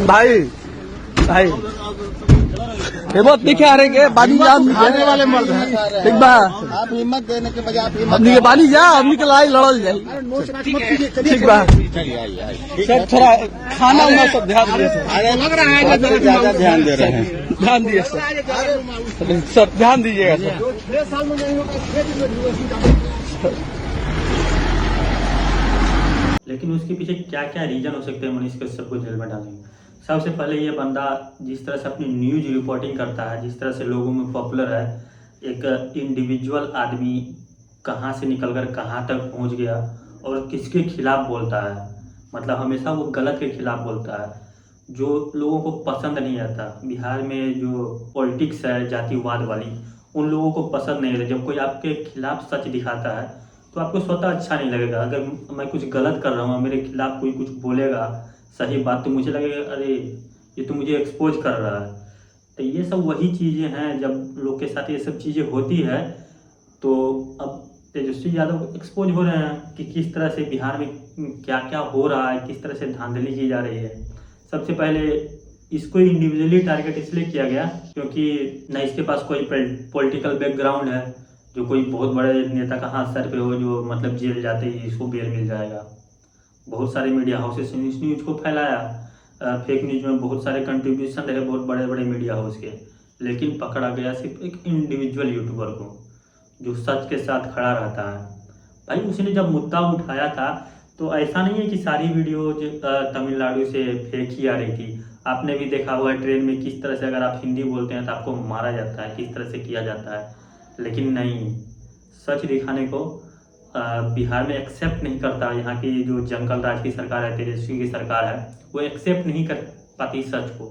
भाई भाई ये बहुत दिखे आ रहे के बानी जान खाने वाले मर्द हैं। ठीक बा आप हिम्मत देने के बजाय आप हिम्मत हमनी के बानी जा हमनी के लड़ाई लड़ल जाई। ठीक बा चलिए आइए सर थोड़ा खाना उना सब ध्यान दिए सर। अरे लग रहा है कि ज्यादा ध्यान दे रहे हैं। ध्यान दिए सर ध्यान दीजिएगा सर। 6 साल में नहीं होगा 6 दिन में। लेकिन उसके पीछे क्या क्या रीजन हो सकते हैं मनीष कश्यप को जेल में डालने के। सबसे पहले ये बंदा जिस तरह से अपनी न्यूज रिपोर्टिंग करता है, जिस तरह से लोगों में पॉपुलर है, एक इंडिविजुअल आदमी कहाँ से निकलकर कहाँ तक पहुँच गया और किसके खिलाफ बोलता है, मतलब हमेशा वो गलत के खिलाफ बोलता है जो लोगों को पसंद नहीं आता। बिहार में जो पॉलिटिक्स है जातिवाद वाली, उन लोगों को पसंद नहीं आता। जब कोई आपके खिलाफ सच दिखाता है तो आपको स्वतः अच्छा नहीं लगेगा। अगर मैं कुछ गलत कर रहा हूँ, मेरे खिलाफ कोई कुछ बोलेगा सही बात, तो मुझे लगेगा अरे ये तो मुझे एक्सपोज कर रहा है। तो ये सब वही चीज़ें हैं, जब लोग के साथ ये सब चीज़ें होती है तो अब तेजस्वी यादव एक्सपोज हो रहे हैं कि किस तरह से बिहार में क्या क्या हो रहा है, किस तरह से धांधली की जा रही है। सबसे पहले इसको इंडिविजुअली टारगेट इसलिए किया गया क्योंकि न इसके पास कोई पॉलिटिकल बैकग्राउंड है, जो कोई बहुत बड़े नेता का हाथ सर पे हो जो मतलब जेल जाते ही इसको बेल मिल जाएगा। बहुत सारे मीडिया हाउसेस ने इस न्यूज़ को फैलाया, फेक न्यूज़ में बहुत सारे कंट्रीब्यूशन रहे बहुत बड़े बड़े मीडिया हाउस के, लेकिन पकड़ा गया सिर्फ एक इंडिविजुअल यूट्यूबर को जो सच के साथ खड़ा रहता है। भाई उसने जब मुद्दा उठाया था तो ऐसा नहीं है कि सारी वीडियो तमिलनाडु से फेक ही आ रही थी। आपने भी देखा हुआ है ट्रेन में किस तरह से अगर आप हिंदी बोलते हैं तो आपको मारा जाता है, किस तरह से किया जाता है। लेकिन नहीं, सच दिखाने को बिहार में एक्सेप्ट नहीं करता। यहाँ की जो जंगल राज की सरकार है, तेजस्वी की सरकार है, वो एक्सेप्ट नहीं कर पाती सच को,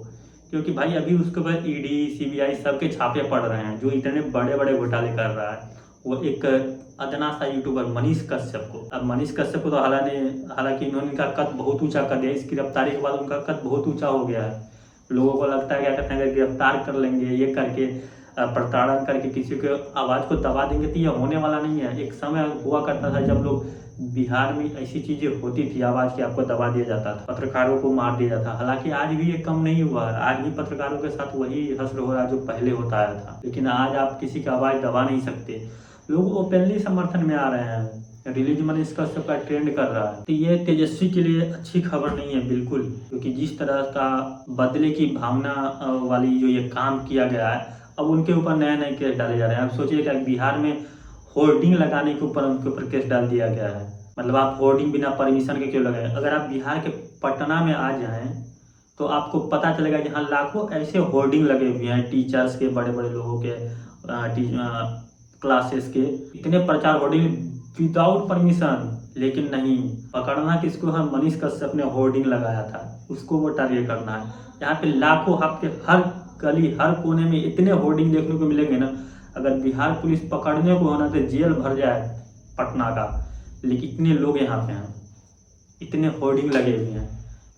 क्योंकि भाई अभी उसके बाद ईडी सीबीआई सबके छापे पड़ रहे हैं। जो इतने बड़े बड़े घोटाले कर रहा है वो एक अदना सा यूट्यूबर मनीष कश्यप को। अब मनीष कश्यप को तो हालांकि इन्होंने इनका कद बहुत ऊंचा कर दिया। इस गिरफ्तारी के बाद उनका कद बहुत ऊंचा हो गया है। लोगों को लगता है क्या कहते हैं, अगर गिरफ्तार कर लेंगे, ये करके प्रताड़न करके किसी के आवाज़ को दबा देंगे तो ये होने वाला नहीं है। एक समय हुआ करता था जब लोग बिहार में ऐसी चीज़ें होती थी, आवाज़ की आपको दबा दिया जाता था, पत्रकारों को मार दिया जाता। हालांकि आज भी ये कम नहीं हुआ है, आज भी पत्रकारों के साथ वही हश्र हो रहा है जो पहले होता आया था। लेकिन आज आप किसी की आवाज़ दबा नहीं सकते। लोग ओपनली समर्थन में आ रहे हैं, रिलीज मनीष कश्यप का ट्रेंड कर रहा है। तो ये तेजस्वी के लिए अच्छी खबर नहीं है बिल्कुल, क्योंकि जिस तरह का बदले की भावना वाली जो ये काम किया गया है, अब उनके ऊपर नए नए केस डाले जा रहे हैं। अब सोचिए कि बिहार में होर्डिंग लगाने के ऊपर उनके ऊपर केस डाल दिया गया है। मतलब आप होर्डिंग बिना परमिशन के क्यों लगाए? अगर आप बिहार के पटना में आ जाएं तो आपको पता चलेगा कि हाँ लाखों ऐसे होर्डिंग लगे हुए हैं, टीचर्स के, बड़े बड़े लोगों के, क्लासेस के, इतने प्रचार होर्डिंग विदाउट परमिशन। लेकिन नहीं, पकड़ना किसको है? मनीष कश्यप ने होर्डिंग लगाया था, उसको वो टारगेट करना है। यहाँ पे लाखों, आपके हर गली हर कोने में इतने होर्डिंग देखने को मिलेंगे ना, अगर बिहार पुलिस पकड़ने को होना तो जेल भर जाए पटना का। लेकिन इतने लोग यहाँ पे हैं, इतने होर्डिंग लगे हुए हैं,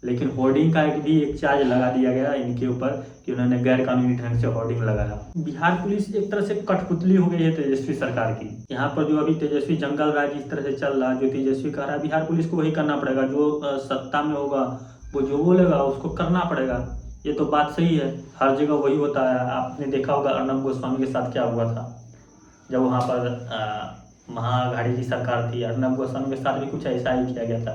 लेकिन होर्डिंग का एक चार्ज लगा दिया गया इनके ऊपर कि उन्होंने गैर कानूनी ढंग से होर्डिंग लगाया। बिहार पुलिस एक तरह से कठपुतली हो गई है तेजस्वी सरकार की। यहाँ पर जो अभी तेजस्वी जंगल राज इस तरह से चल रहा है, जो तेजस्वी कह रहा है, बिहार पुलिस को वही करना पड़ेगा। जो सत्ता में होगा वो जो बोलेगा उसको करना पड़ेगा। ये तो बात सही है, हर जगह वही होता है। आपने देखा होगा अर्नब गोस्वामी के साथ क्या हुआ था जब वहाँ पर महाअघाड़ी की सरकार थी। अर्नब गोस्वामी के साथ भी कुछ ऐसा ही किया गया था,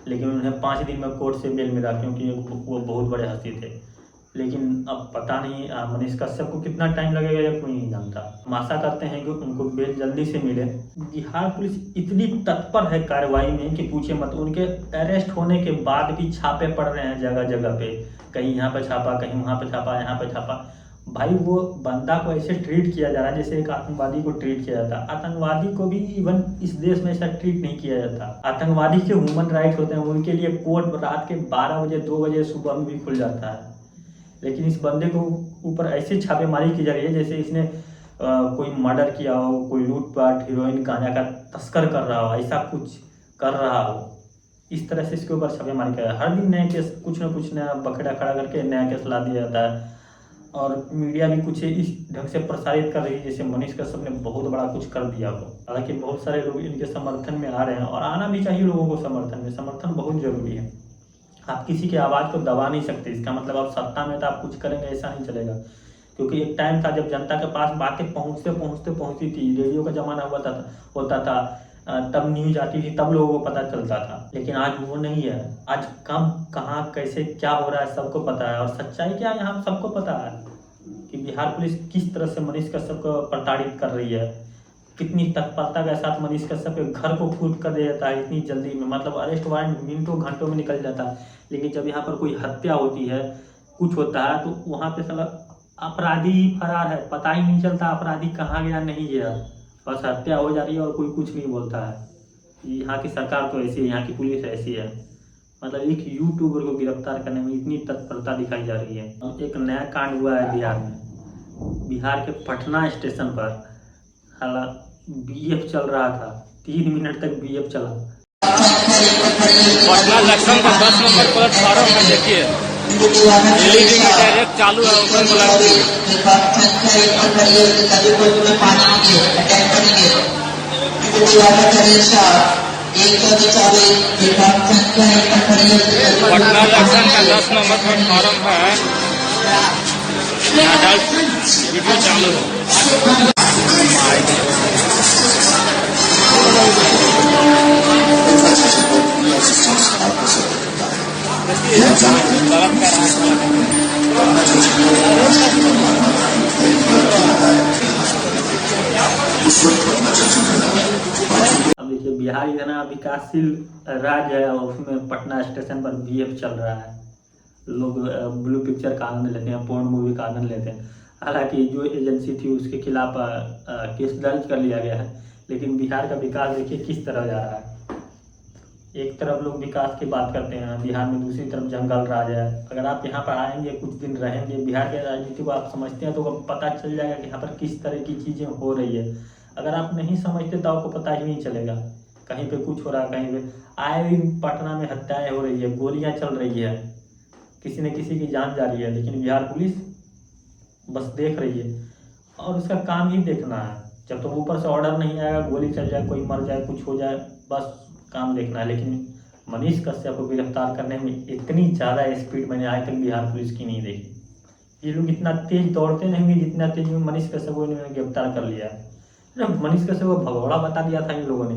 लेकिन उन्हें 5 दिन में कोर्ट से बेल मिला क्योंकि वो बहुत बड़े हस्ती थे। लेकिन अब पता नहीं मनीष कश्यप को कितना टाइम लगेगा या कोई नहीं जानता। हम आशा करते हैं कि उनको बेल जल्दी से मिले। बिहार पुलिस इतनी तत्पर है कार्रवाई में कि पूछे मत। उनके अरेस्ट होने के बाद भी छापे पड़ रहे हैं जगह जगह पे, कहीं यहाँ पे छापा, कहीं वहाँ पे छापा, यहाँ पे छापा। भाई वो बंदा को ऐसे ट्रीट किया जा रहा है जैसे एक आतंकवादी को ट्रीट किया जाता। आतंकवादी को भी इवन इस देश में ऐसा ट्रीट नहीं किया जाता। आतंकवादी के ह्यूमन राइट होते हैं, उनके लिए कोर्ट रात के 12 बजे 2 बजे सुबह में भी खुल जाता है। लेकिन इस बंदे को ऊपर ऐसे छापेमारी की जा रही है जैसे इसने कोई मर्डर किया हो, कोई लूटपाट, हीरोइन, गांजा का तस्कर कर रहा हो, ऐसा कुछ कर रहा हो। इस तरह से इसके ऊपर छापेमारी किया। हर दिन नए केस, कुछ ना कुछ नया बखेड़ा खड़ा करके नया केस ला दिया जाता है। और मीडिया भी कुछ इस ढंग से प्रसारित कर रही है जैसे मनीष कश्यप ने बहुत बड़ा कुछ कर दिया हो। हालांकि बहुत सारे लोग इनके समर्थन में आ रहे हैं और आना भी चाहिए लोगों को समर्थन में, समर्थन बहुत जरूरी है। आप किसी की आवाज़ को दबा नहीं सकते, इसका मतलब आप सत्ता में तो आप कुछ करेंगे ऐसा नहीं चलेगा। क्योंकि एक टाइम था जब जनता के पास बातें पहुंचती थी, रेडियो का जमाना होता था, तब न्यूज आती थी, तब लोगों को पता चलता था। लेकिन आज वो नहीं है, आज कब कहाँ कैसे क्या हो रहा है सबको पता है। और सच्चाई क्या है यहाँ सबको पता है कि बिहार पुलिस किस तरह से मनीष कश्यप को प्रताड़ित कर रही है, कितनी तत्परता के साथ मनीष कश्यप के घर को कूद कर दिया जाता है इतनी जल्दी में, मतलब अरेस्ट वारंट मिनटों घंटों में निकल जाता है। लेकिन जब यहाँ पर कोई हत्या होती है, कुछ होता है, तो वहाँ पे साला अपराधी ही फरार है, पता ही नहीं चलता अपराधी कहाँ गया नहीं गया, बस हत्या हो जा रही है और कोई कुछ नहीं बोलता है। यहाँ की सरकार तो ऐसी है, यहाँ की पुलिस ऐसी है, मतलब एक यूट्यूबर को गिरफ्तार करने में इतनी तत्परता दिखाई जा रही है। एक नया कांड हुआ है बिहार में, बिहार के पटना स्टेशन पर हालांकि बीएफ चल रहा था, 3 मिनट तक बीएफ चला। पटना जंक्शन का 10 नंबर प्लेटफार्म में देखिए एलईडी में डायरेक्ट चालू है, ऊपर पटना जंक्शन का 10 नंबर प्लेटफार्म है, वीडियो चालू है। अब देखिए बिहार इतना विकासशील राज्य है और उसमें पटना स्टेशन पर बीएफ चल रहा है। लोग ब्लू पिक्चर का आनंद लेते हैं, पोर्न मूवी का आनंद लेते हैं। हालांकि जो एजेंसी थी उसके खिलाफ केस दर्ज कर लिया गया है, लेकिन बिहार का विकास देखिए किस तरह जा रहा है। एक तरफ लोग विकास की बात करते हैं बिहार में, दूसरी तरफ जंगल राज है। अगर आप यहाँ पर आएंगे, कुछ दिन रहेंगे, बिहार के राजनीति को आप समझते हैं तो पता चल जाएगा कि यहाँ पर किस तरह की चीज़ें हो रही है। अगर आप नहीं समझते तो आपको पता ही नहीं चलेगा, कहीं पे कुछ हो रहा है, कहीं पे आए दिन पटना में हत्याएं हो रही है, गोलियां चल रही है, किसी न किसी की जान जा रही है, लेकिन बिहार पुलिस बस देख रही है और उसका काम ही देखना है। जब तक ऊपर से ऑर्डर नहीं आएगा, गोली चल जाए, कोई मर जाए, कुछ हो जाए, बस काम देखना है। लेकिन मनीष कश्यप को गिरफ्तार करने में इतनी ज़्यादा स्पीड मैंने आज तक बिहार पुलिस की नहीं देखी। ये लोग इतना तेज दौड़ते नहीं होंगे जितना तेज में मनीष कश्यप को इन्होंने गिरफ्तार कर लिया है। मनीष कश्यप को भगोड़ा बता दिया था इन लोगों ने,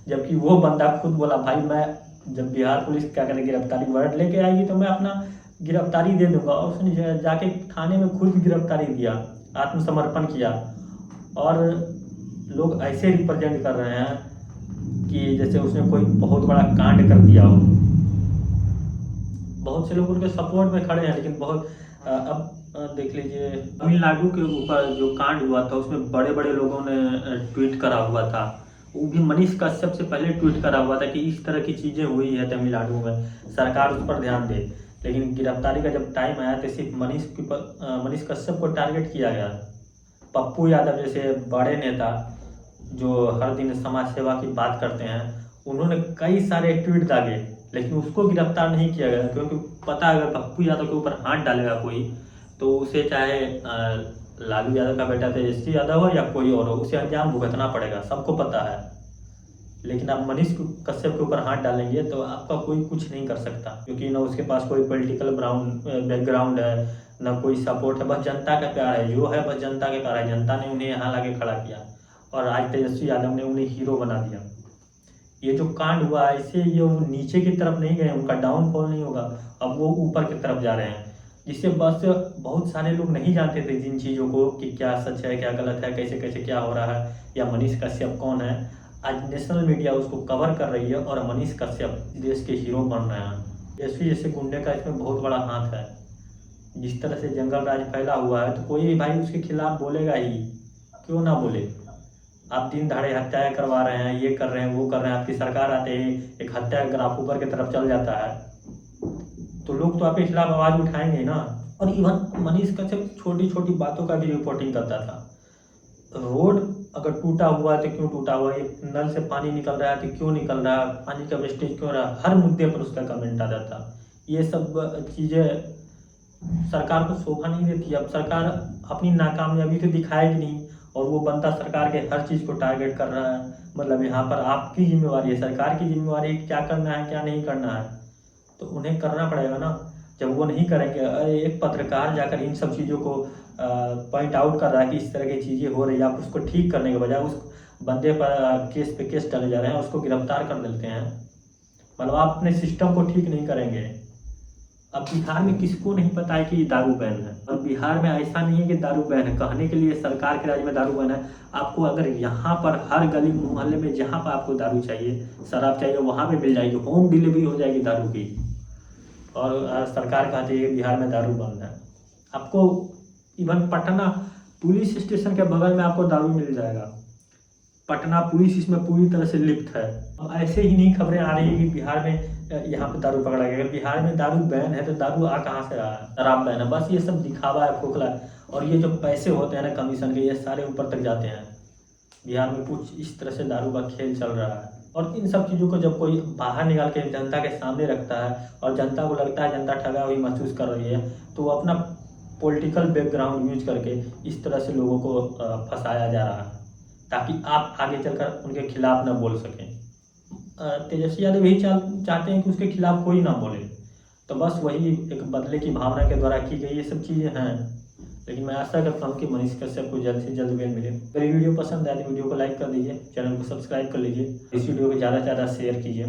जबकि वो बंदा खुद बोला भाई मैं जब बिहार पुलिस क्या करे गिरफ्तारी वारंट लेके आएगी तो मैं अपना गिरफ्तारी दे दूंगा। और उसने जाके थाने में खुद गिरफ्तारी दिया, आत्मसमर्पण किया। और लोग ऐसे रिप्रेजेंट कर रहे हैं कि जैसे उसने कोई बहुत बड़ा कांड कर दिया हो। बहुत से लोग उनके सपोर्ट में खड़े हैं, लेकिन बहुत अब देख लीजिए तमिलनाडु के ऊपर जो कांड हुआ था उसमें बड़े बड़े लोगों ने ट्वीट करा हुआ था, वो भी मनीष कश्यप से पहले ट्वीट करा हुआ था कि इस तरह की चीज़ें हुई है तमिलनाडु में, सरकार उस पर ध्यान दे। लेकिन गिरफ्तारी का जब टाइम आया तो सिर्फ मनीष कश्यप को टारगेट किया गया। पप्पू यादव जैसे बड़े नेता जो हर दिन समाज सेवा की बात करते हैं, उन्होंने कई सारे ट्वीट दागे, लेकिन उसको गिरफ्तार नहीं किया गया, क्योंकि पता है अगर पप्पू यादव के ऊपर हाथ डालेगा कोई तो उसे चाहे लालू यादव का बेटा तेजस्वी यादव हो या कोई और हो, उसे अंजाम भुगतना पड़ेगा, सबको पता है। लेकिन आप मनीष कश्यप के ऊपर हाथ डालेंगे तो आपका कोई कुछ नहीं कर सकता, क्योंकि ना उसके पास कोई पॉलिटिकल बैकग्राउंड है, ना कोई सपोर्ट है, बस जनता का प्यार है, जो है बस जनता के प्यार है। जनता ने उन्हें यहाँ लाके खड़ा किया और आज तेजस्वी यादव ने उन्हें हीरो बना दिया। ये जो कांड हुआ इससे ये नीचे की तरफ नहीं गए, उनका डाउनफॉल नहीं होगा, अब वो ऊपर की तरफ जा रहे हैं, जिससे बस बहुत सारे लोग नहीं जानते थे जिन चीज़ों को कि क्या सच है क्या गलत है, कैसे कैसे क्या हो रहा है या मनीष कश्यप कौन है। आज नेशनल मीडिया उसको कवर कर रही है और मनीष कश्यप देश के हीरो बन रहे हैं। तेजस्वी जैसे गुंडे का इसमें बहुत बड़ा हाथ है। जिस तरह से जंगल राज फैला हुआ है तो कोई भी भाई उसके खिलाफ बोलेगा ही, क्यों ना बोले। आप दिन दहाड़े हत्याएं करवा रहे हैं, ये कर रहे हैं, वो कर रहे हैं, आपकी सरकार आते ही एक हत्या ग्राफ ऊपर की तरफ चल जाता है तो लोग तो आपके खिलाफ आवाज उठाएंगे ना। और इवन मनीष कश्यप छोटी छोटी बातों का भी रिपोर्टिंग करता था। रोड अगर टूटा हुआ है तो क्यों टूटा हुआ है, नल से पानी निकल रहा है तो क्यों निकल रहा है, पानी का वेस्टेज क्यों रहा है, हर मुद्दे पर उसका कमेंट आता था। ये सब चीज़ें सरकार को शोभा नहीं देती। अब सरकार अपनी नाकामयाबी तो दिखाएगी नहीं, और वो बंदा सरकार के हर चीज़ को टारगेट कर रहा है। मतलब यहाँ पर आपकी जिम्मेवारी है, सरकार की जिम्मेवारी है क्या करना है क्या नहीं करना है, तो उन्हें करना पड़ेगा ना। जब वो नहीं करेंगे, एक पत्रकार जाकर इन सब चीज़ों को पॉइंट आउट कर रहा है कि इस तरह की चीज़ें हो रही है, आप उसको ठीक करने के बजाय उस बंदे पर केस पे केस डाले जा रहे हैं, उसको गिरफ्तार कर देते हैं। मतलब आप अपने सिस्टम को ठीक नहीं करेंगे। अब बिहार में किसको नहीं पता है कि दारू बैन है, और बिहार में ऐसा नहीं है कि दारू बैन है, कहने के लिए सरकार के राज्य में दारू बैन है। आपको अगर यहाँ पर हर गली मोहल्ले में जहाँ पर आपको दारू चाहिए, शराब चाहिए, वहाँ पे मिल जाएगी, होम डिलीवरी हो जाएगी दारू की। और सरकार कहती है कि बिहार में दारू बंद है। आपको इवन पटना पुलिस स्टेशन के बगल में आपको दारू मिल जाएगा। पटना पुलिस इसमें पूरी तरह से लिप्त है। अब ऐसे ही नहीं खबरें आ रही है कि बिहार में यहाँ पे दारू पकड़ा गया। अगर बिहार में दारू बैन है तो दारू आ कहाँ से रहा है? शराब बैन है। बस ये सब दिखावा है, खोखला है। और ये जो पैसे होते हैं ना कमीशन के, ये सारे ऊपर तक जाते हैं। बिहार में कुछ इस तरह से दारू का खेल चल रहा है। और इन सब चीज़ों को जब कोई बाहर निकाल के जनता के सामने रखता है और जनता को लगता है जनता ठगा हुई महसूस कर रही है, तो वो अपना पॉलिटिकल बैकग्राउंड यूज करके इस तरह से लोगों को फंसाया जा रहा है, ताकि आप आगे चलकर उनके खिलाफ न बोल सकें। तेजस्वी यादव यही चाहते हैं कि उसके खिलाफ कोई ना बोले, तो बस वही एक बदले की भावना के द्वारा की गई ये सब चीज़ें हैं। लेकिन मैं आशा करता हूँ कि मनीष कश्यप को जल्द से जल्द बेल मिले। अगर ये वीडियो पसंद आए तो वीडियो को लाइक कर दीजिए, चैनल को सब्सक्राइब कर लीजिए, इस वीडियो को ज़्यादा से ज़्यादा शेयर कीजिए।